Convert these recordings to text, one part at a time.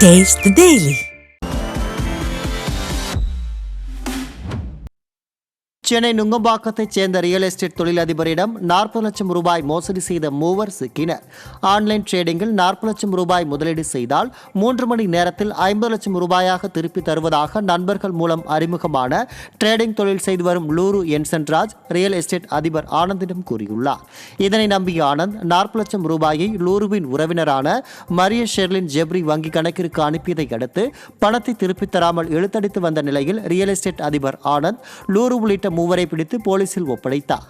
Taste the Daily. Chennai நுங்கம்பாக்கத்தைச் சேர்ந்த real estate தொழிலதிபரிடம் 40 லட்சம் ரூபாய் மோசடி செய்த மூவர் சிக்கினர். ஆன்லைன் ட்ரேடிங்கில் 40 லட்சம் ரூபாய் முதலீடு செய்தால் 3 மணி நேரத்தில் 50 லட்சம் ரூபாயாக திருப்பி தருவதாக நண்பர்கள் மூலம் அறிமுகமான ட்ரேடிங் தொழில் செய்து வரும் லூரு என்சன்ராஜ் ரியல் எஸ்டேட் அதிபர் ஆனந்திடம் கூறியுள்ளார். இதனை நம்பிய ஆனந்த் 40 லட்சம் ரூபாயை லூருவின் உறவினரான மரிய ஷெர்லின் ஜெப்ரி வங்கி கணக்கிற்கு அனுப்பியதை அடுத்து பணத்தை திருப்பித் தராமல் இழுத்தடித்து வந்த நிலையில் ரியல் எஸ்டேட் அதிபர் ஆனந்த் லூரு உள்ளிட்ட மூவரை பிடித்து போலீசில் ஒப்படைத்தார்.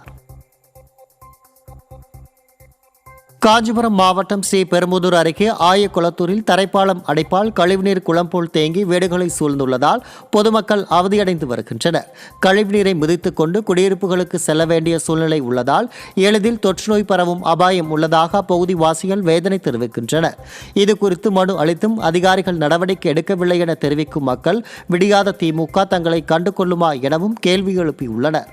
காஞ்சிபுரம் மாவட்டம் ஸ்ரீபெரும்புதூர் அருகே ஆயக்குளத்தூரில் தரைப்பாலம் அடைப்பால் கழிவுநீர் குளம் போல் தேங்கி வீடுகளை சூழ்ந்துள்ளதால் பொதுமக்கள் அவதியடைந்து வருகின்றனர். கழிவுநீரை மிதித்துக் கொண்டு குடியிருப்புகளுக்கு செல்ல வேண்டிய சூழ்நிலை உள்ளதால் எளிதில் தொற்றுநோய் பரவும் அபாயம் உள்ளதாக அப்பகுதி வாசிகள் வேதனை தெரிவிக்கின்றனர். இதுகுறித்து மனு அளித்தும் அதிகாரிகள் நடவடிக்கை எடுக்கவில்லை என தெரிவிக்கும் மக்கள் விடியாத திமுக தங்களை கண்டுகொள்ளுமா எனவும் கேள்வி எழுப்பியுள்ளனர்.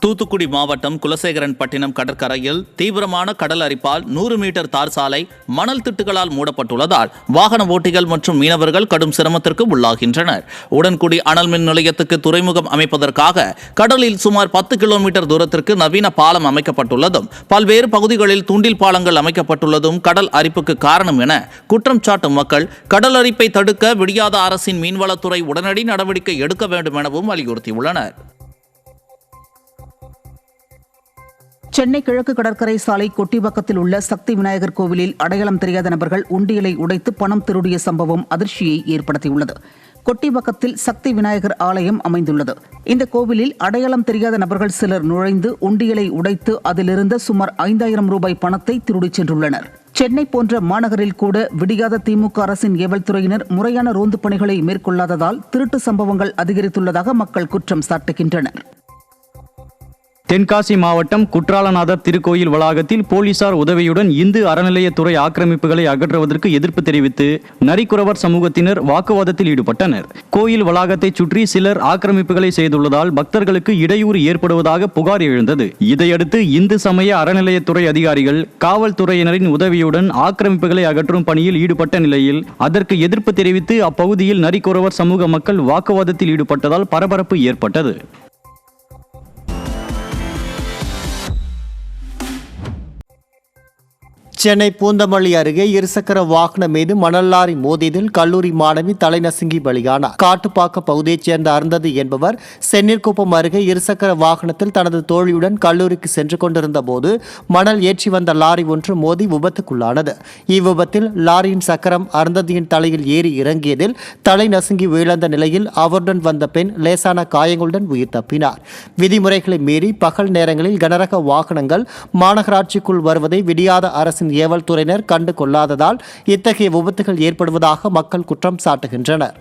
தூத்துக்குடி மாவட்டம் குலசேகரன்பட்டினம் கடற்கரையில் தீவிரமான கடல் அரிப்பால் 100 மீட்டர் தார் சாலை மணல் திட்டுகளால் மூடப்பட்டுள்ளதால் வாகன ஓட்டிகள் மற்றும் மீனவர்கள் கடும் சிரமத்திற்கு உள்ளாகின்றனர். உடன்குடி அனல் மின் நிலையத்துக்கு துறைமுகம் அமைப்பதற்காக கடலில் சுமார் 10 கிலோமீட்டர் தூரத்திற்கு நவீன பாலம் அமைக்கப்பட்டுள்ளதும் பல்வேறு பகுதிகளில் தூண்டில் பாலங்கள் அமைக்கப்பட்டுள்ளதும் கடல் அரிப்புக்கு காரணம் என குற்றம் சாட்டும் மக்கள் கடல் அரிப்பை தடுக்க விடியாத அரசின் மீன்வளத்துறை உடனடி நடவடிக்கை எடுக்க வேண்டும் எனவும் வலியுறுத்தியுள்ளனர். சென்னை கிழக்கு கடற்கரை சாலை கொட்டிவாக்கத்தில் உள்ள சக்தி விநாயகர் கோவிலில் அடையாளம் தெரியாத நபர்கள் உண்டியலை உடைத்து பணம் திருடிய சம்பவம் அதிர்ச்சியை ஏற்படுத்தியுள்ளது. கொட்டிவாக்கத்தில் சக்தி விநாயகர் ஆலயம் அமைந்துள்ளது. இந்த கோவிலில் அடையாளம் தெரியாத நபர்கள் சிலர் நுழைந்து உண்டியலை உடைத்து அதிலிருந்த சுமார் 5000 ரூபாய் பணத்தை திருடிச் சென்றுள்ளனர். சென்னை போன்ற மாநகரில் கூட விடியாத திமுக அரசின் ஏவல் துறையினர் முறையான ரோந்து பணிகளை மேற்கொள்ளாததால் திருட்டு சம்பவங்கள் அதிகரித்துள்ளதாக மக்கள் குற்றம் சாட்டுகின்றனர். தென்காசி மாவட்டம் குற்றாலநாதர் திருக்கோயில் வளாகத்தில் போலீசார் உதவியுடன் இந்து அறநிலையத்துறை ஆக்கிரமிப்புகளை அகற்றுவதற்கு எதிர்ப்பு தெரிவித்து நரிக்குறவர் சமூகத்தினர் வாக்குவாதத்தில் ஈடுபட்டனர். கோயில் வளாகத்தை சுற்றி சிலர் ஆக்கிரமிப்புகளை செய்துள்ளதால் பக்தர்களுக்கு இடையூறு ஏற்படுவதாக புகார் எழுந்தது. இதையடுத்து இந்து சமய அறநிலையத்துறை அதிகாரிகள் காவல்துறையினரின் உதவியுடன் ஆக்கிரமிப்புகளை அகற்றும் பணியில் ஈடுபட்ட நிலையில் அதற்கு எதிர்ப்பு தெரிவித்து அப்பகுதியில் நரிக்குறவர் சமூக மக்கள் வாக்குவாதத்தில் ஈடுபட்டதால் பரபரப்பு ஏற்பட்டது. சென்னை பூந்தமல்லி அருகே இருசக்கர வாகனம் மீது மணல் லாரி மோதியதில் கல்லூரி மாணவி தலைநசுங்கி பலியானார். காட்டுப்பாக்க பகுதியைச் சேர்ந்த அருந்ததி என்பவர் செந்நீர்குப்பம் அருகே இருசக்கர வாகனத்தில் தனது தோழியுடன் கல்லூரிக்கு சென்று கொண்டிருந்த போது மணல் ஏற்றி வந்த லாரி ஒன்று மோதி விபத்துக்குள்ளானது. இவ்விபத்தில் லாரியின் சக்கரம் அருந்ததியின் தலையில் ஏறி இறங்கியதில் தலை நசுங்கி வீழ்ந்த நிலையில் அவருடன் வந்த பெண் லேசான காயங்களுடன் உயிர் தப்பினார். விதிமுறைகளை மீறி பகல் நேரங்களில் கனரக வாகனங்கள் மாநகராட்சிக்குள் வருவதை விடியாத அரசின் ஏவல் துறையினர் கண்டு கொள்ளாததால் இத்தகைய விபத்துகள் ஏற்படுவதாக மக்கள் குற்றம் சாட்டுகின்றனர்.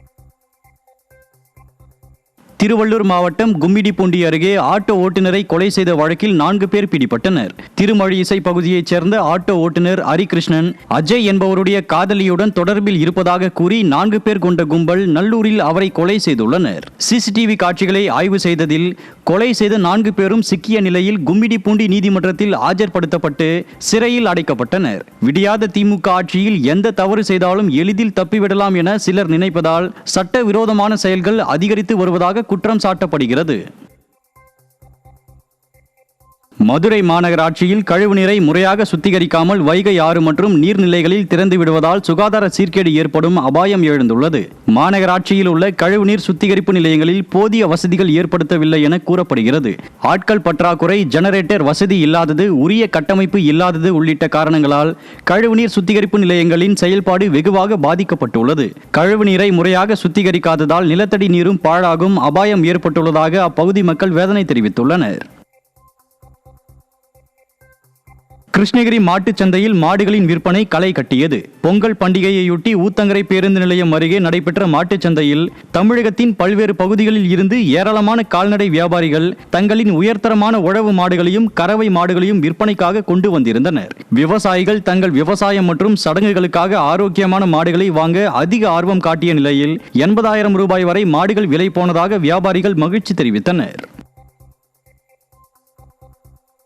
திருவள்ளூர் மாவட்டம் கும்மிடிப்பூண்டி அருகே ஆட்டோ ஓட்டுநரை கொலை செய்த வழக்கில் 4 பேர் பிடிபட்டனர். திருமழிசை பகுதியைச் சேர்ந்த ஆட்டோ ஓட்டுநர் ஹரிகிருஷ்ணன் அஜய் என்பவருடைய காதலியுடன் தொடர்பில் இருப்பதாக கூறி 4 பேர் கொண்ட கும்பல் நல்லூரில் அவரை கொலை செய்துள்ளனர். சிசிடிவி காட்சிகளை ஆய்வு செய்ததில் கொலை செய்த 4 பேரும் சிக்கிய நிலையில் கும்மிடிப்பூண்டி நீதிமன்றத்தில் ஆஜர்படுத்தப்பட்டு சிறையில் அடைக்கப்பட்டனர். விடியாத திமுக ஆட்சியில் எந்த தவறு செய்தாலும் எளிதில் தப்பிவிடலாம் என சிலர் நினைப்பதால் சட்டவிரோதமான செயல்கள் அதிகரித்து வருவதாக குற்றம் சாட்டப்படுகிறது. மதுரை மாநகராட்சியில் கழிவுநீரை முறையாக சுத்திகரிக்காமல் வைகை ஆறு மற்றும் நீர்நிலைகளில் திறந்து விடுவதால் சுகாதார சீர்கேடு ஏற்படும் அபாயம் எழுந்துள்ளது. மாநகராட்சியில் உள்ள கழிவுநீர் சுத்திகரிப்பு நிலையங்களில் போதிய வசதிகள் ஏற்படுத்தவில்லை என கூறப்படுகிறது. ஆட்கள் பற்றாக்குறை, ஜெனரேட்டர் வசதி இல்லாதது, உரிய கட்டமைப்பு இல்லாதது உள்ளிட்ட காரணங்களால் கழிவுநீர் சுத்திகரிப்பு நிலையங்களின் செயல்பாடு வெகுவாக பாதிக்கப்பட்டுள்ளது. கழிவுநீரை முறையாக சுத்திகரிக்காததால் நிலத்தடி நீரும் பாழாகும் அபாயம் ஏற்பட்டுள்ளதாக அப்பகுதி மக்கள் வேதனை தெரிவித்துள்ளனர். கிருஷ்ணகிரி மாட்டுச் சந்தையில் மாடுகளின் விற்பனை களை கட்டியது. பொங்கல் பண்டிகையையொட்டி ஊத்தங்கரை பேருந்து நிலையம் அருகே நடைபெற்ற மாட்டுச் சந்தையில் தமிழகத்தின் பல்வேறு பகுதிகளில் இருந்து ஏராளமான கால்நடை வியாபாரிகள் தங்களின் உயர்தரமான உழவு மாடுகளையும் கறவை மாடுகளையும் விற்பனைக்காக கொண்டு வந்திருந்தனர். விவசாயிகள் தங்கள் விவசாயம் மற்றும் சடங்குகளுக்காக ஆரோக்கியமான மாடுகளை வாங்க அதிக ஆர்வம் காட்டிய நிலையில் 80,000 ரூபாய் வரை மாடுகள் விலை போனதாக வியாபாரிகள் மகிழ்ச்சி தெரிவித்தனர்.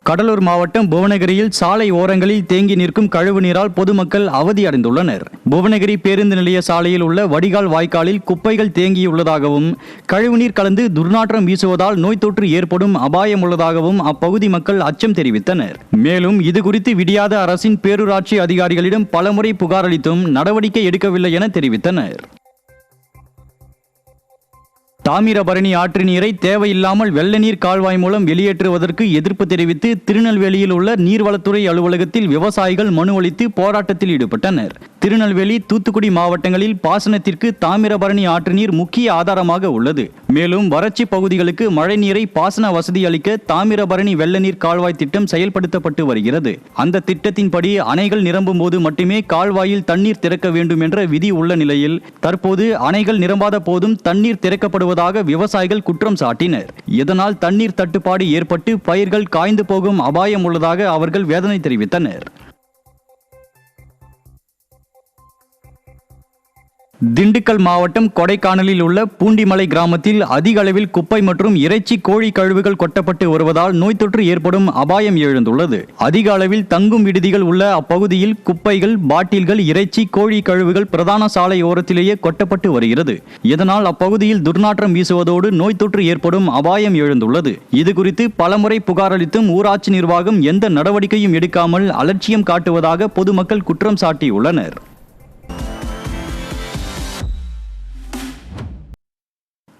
கடலூர் மாவட்டம் புவனகிரியில் சாலை ஓரங்களில் தேங்கி நிற்கும் கழிவு நீரால் பொதுமக்கள் அவதியடைந்துள்ளனர். புவனகிரி பேருந்து நிலைய சாலையில் உள்ள வடிகால் வாய்க்காலில் குப்பைகள் தேங்கியுள்ளதாகவும் கழிவுநீர் கலந்து துர்நாற்றம் வீசுவதால் நோய் தொற்று ஏற்படும் அபாயம் உள்ளதாகவும் அப்பகுதி மக்கள் அச்சம் தெரிவித்தனர். மேலும் இதுகுறித்து விடியாத அரசின் பேரூராட்சி அதிகாரிகளிடம் பலமுறை புகார் அளித்தும் நடவடிக்கை எடுக்கவில்லை என தெரிவித்தனர். தாமிரபரணி ஆற்று நீரை தேவையில்லாமல் வெள்ள நீர் கால்வாய் மூலம் வெளியேற்றுவதற்கு எதிர்ப்பு தெரிவித்து திருநெல்வேலியில் உள்ள நீர்வளத்துறை அலுவலகத்தில் விவசாயிகள் மனு அளித்து போராட்டத்தில் ஈடுபட்டனர். திருநெல்வேலி, தூத்துக்குடி மாவட்டங்களில் பாசனத்திற்கு தாமிரபரணி ஆற்று நீர் முக்கிய ஆதாரமாக உள்ளது. மேலும் வறட்சி பகுதிகளுக்கு மழை நீரை பாசன வசதி அளிக்க தாமிரபரணி வெள்ள நீர் கால்வாய் திட்டம் செயல்படுத்தப்பட்டு வருகிறது. அந்த திட்டத்தின்படி அணைகள் நிரம்பும் போது மட்டுமே கால்வாயில் தண்ணீர் திறக்க வேண்டும் என்ற விதி உள்ள நிலையில் தற்போது அணைகள் நிரம்பாத போதும் தண்ணீர் திறக்கப்படுவதாக விவசாயிகள் குற்றம் சாட்டினர். இதனால் தண்ணீர் தட்டுப்பாடு ஏற்பட்டு பயிர்கள் காய்ந்து போகும் அபாயம் உள்ளதாக அவர்கள் வேதனை தெரிவித்தனர். திண்டுக்கல் மாவட்டம் கொடைக்கானலில் உள்ள பூண்டிமலை கிராமத்தில் அதிக அளவில் குப்பை மற்றும் இறைச்சி கோழி கழிவுகள் கொட்டப்பட்டு வருவதால் நோய் தொற்று ஏற்படும் அபாயம் எழுந்துள்ளது. அதிக அளவில் தங்கும் விடுதிகள் உள்ள அப்பகுதியில் குப்பைகள், பாட்டில்கள், இறைச்சி, கோழி கழிவுகள் பிரதான சாலை ஓரத்திலேயே கொட்டப்பட்டு வருகிறது. இதனால் அப்பகுதியில் துர்நாற்றம் வீசுவதோடு நோய் தொற்று ஏற்படும் அபாயம் எழுந்துள்ளது. இதுகுறித்து பலமுறை புகார் அளித்தும் ஊராட்சி நிர்வாகம் எந்த நடவடிக்கையும் எடுக்காமல் அலட்சியம் காட்டுவதாக பொதுமக்கள் குற்றம் சாட்டியுள்ளனர்.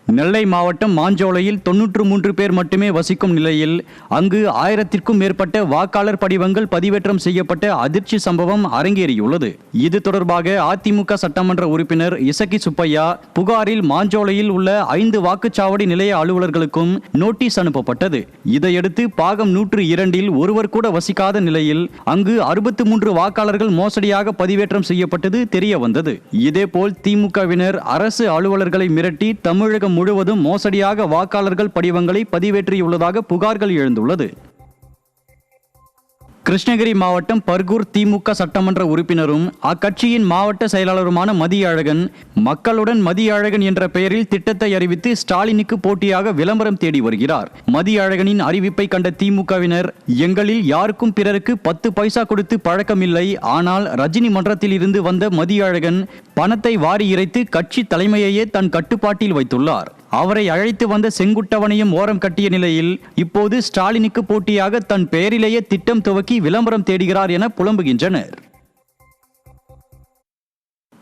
நெல்லை மாவட்டம் மாஞ்சோலையில் 93 பேர் மட்டுமே வசிக்கும் நிலையில் அங்கு 1000க்கும் மேற்பட்ட வாக்காளர் படிவங்கள் பதிவேற்றம் செய்யப்பட்ட அதிர்ச்சி சம்பவம் அரங்கேறியுள்ளது. இது தொடர்பாக அதிமுக சட்டமன்ற உறுப்பினர் இசக்கி சுப்பையா புகாரில் மாஞ்சோலையில் உள்ள 5 வாக்குச்சாவடி நிலைய அலுவலர்களுக்கும் நோட்டீஸ் அனுப்பப்பட்டது. இதையடுத்து பாகம் 102இல் ஒருவர் கூட வசிக்காத நிலையில் அங்கு 63 வாக்காளர்கள் மோசடியாக பதிவேற்றம் செய்யப்பட்டது தெரிய வந்தது. இதேபோல் திமுகவினர் அரசு அலுவலர்களை மிரட்டி தமிழகம் முழுவதும் மோசடியாக வாக்காளர்கள் படிவங்களை பதிவேற்றியுள்ளதாக புகார்கள் எழுந்துள்ளது. கிருஷ்ணகிரி மாவட்டம் பர்கூர் திமுக சட்டமன்ற உறுப்பினரும் அக்கட்சியின் மாவட்ட செயலாளருமான மதியழகன் மக்களுடன் மதியழகன் என்ற பெயரில் திட்டத்தை அறிவித்து ஸ்டாலினுக்கு போட்டியாக விளம்பரம் தேடி வருகிறார். மதியழகனின் அறிவிப்பை கண்ட திமுகவினர், எங்களில் யாருக்கும் பிறருக்கு 10 பைசா கொடுத்து பழக்கமில்லை, ஆனால் ரஜினி மன்றத்தில் இருந்து வந்த மதியழகன் பணத்தை வாரி இறைத்து கட்சி தலைமையையே தன் கட்டுப்பாட்டில் வைத்துள்ளார். அவரை அழைத்து வந்த செங்குட்டவனையும் ஓரம் கட்டிய நிலையில் இப்போது ஸ்டாலினுக்கு போட்டியாக தன் பெயரிலேயே திட்டம் துவக்கி விளம்பரம் தேடுகிறார் என புலம்புகின்றனர்.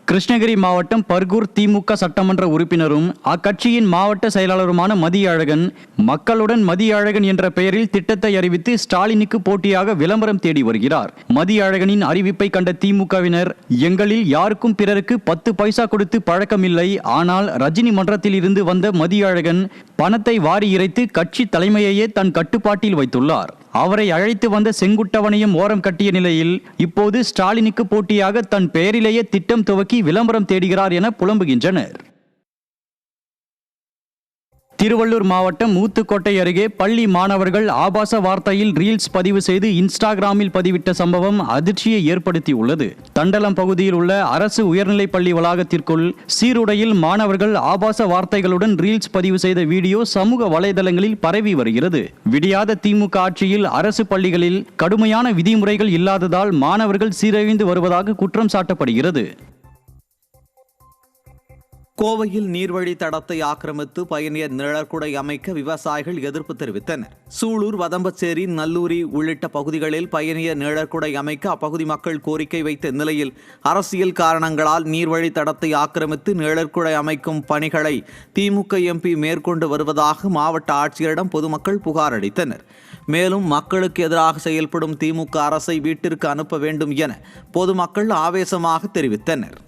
கிருஷ்ணகிரி மாவட்டம் பர்கூர் திமுக சட்டமன்ற உறுப்பினரும் அக்கட்சியின் மாவட்ட செயலாளருமான மதியழகன் மக்களுடன் மதியழகன் என்ற பெயரில் திட்டத்தை அறிவித்து ஸ்டாலினுக்கு போட்டியாக விளம்பரம் தேடி வருகிறார். மதியழகனின் அறிவிப்பை கண்ட திமுகவினர், எங்களில் யாருக்கும் பிறருக்கு 10 பைசா கொடுத்து பழக்கமில்லை, ஆனால் ரஜினி மன்றத்தில் இருந்து வந்த மதியழகன் பணத்தை வாரி இறைத்து கட்சி தலைமையையே தன் கட்டுப்பாட்டில் வைத்துள்ளார். அவரை அழைத்து வந்த செங்குட்டவனையும் ஓரம் கட்டிய நிலையில் இப்போது ஸ்டாலினுக்கு போட்டியாக தன் பெயரிலேயே திட்டம் துவக்கி விளம்பரம் தேடுகிறார் என புலம்புகின்றனர். திருவள்ளூர் மாவட்டம் ஊத்துக்கோட்டை அருகே பள்ளி மாணவர்கள் ஆபாச வார்த்தையில் ரீல்ஸ் பதிவு செய்து இன்ஸ்டாகிராமில் பதிவிட்ட சம்பவம் அதிர்ச்சியை ஏற்படுத்தியுள்ளது. தண்டலம் பகுதியில் உள்ள அரசு உயர்நிலைப் பள்ளி வளாகத்திற்குள் சீருடையில் மாணவர்கள் ஆபாச வார்த்தைகளுடன் ரீல்ஸ் பதிவு செய்த வீடியோ சமூக வலைதளங்களில் பரவி வருகிறது. விடியாத திமுக ஆட்சியில் அரசு பள்ளிகளில் கடுமையான விதிமுறைகள் இல்லாததால் மாணவர்கள் சீரழிந்து வருவதாக குற்றம் சாட்டப்படுகிறது. கோவையில் நீர்வழி தடத்தை ஆக்கிரமித்து பயணியர் நிழற்குடை அமைக்க விவசாயிகள் எதிர்ப்பு தெரிவித்தனர். சூலூர், வதம்பச்சேரி, நல்லூரி உள்ளிட்ட பகுதிகளில் பயணியர் நிழற்குடை அமைக்க அப்பகுதி மக்கள் கோரிக்கை வைத்த நிலையில் அரசியல் காரணங்களால் நீர்வழி தடத்தை ஆக்கிரமித்து நிழற்குடை அமைக்கும் பணிகளை திமுக எம்பி மேற்கொண்டு வருவதாக மாவட்ட ஆட்சியரிடம் பொதுமக்கள் புகார் அளித்தனர். மேலும் மக்களுக்கு எதிராக செயல்படும் திமுக அரசை வீட்டிற்கு அனுப்ப வேண்டும் என பொதுமக்கள் ஆவேசமாக தெரிவித்தனர்.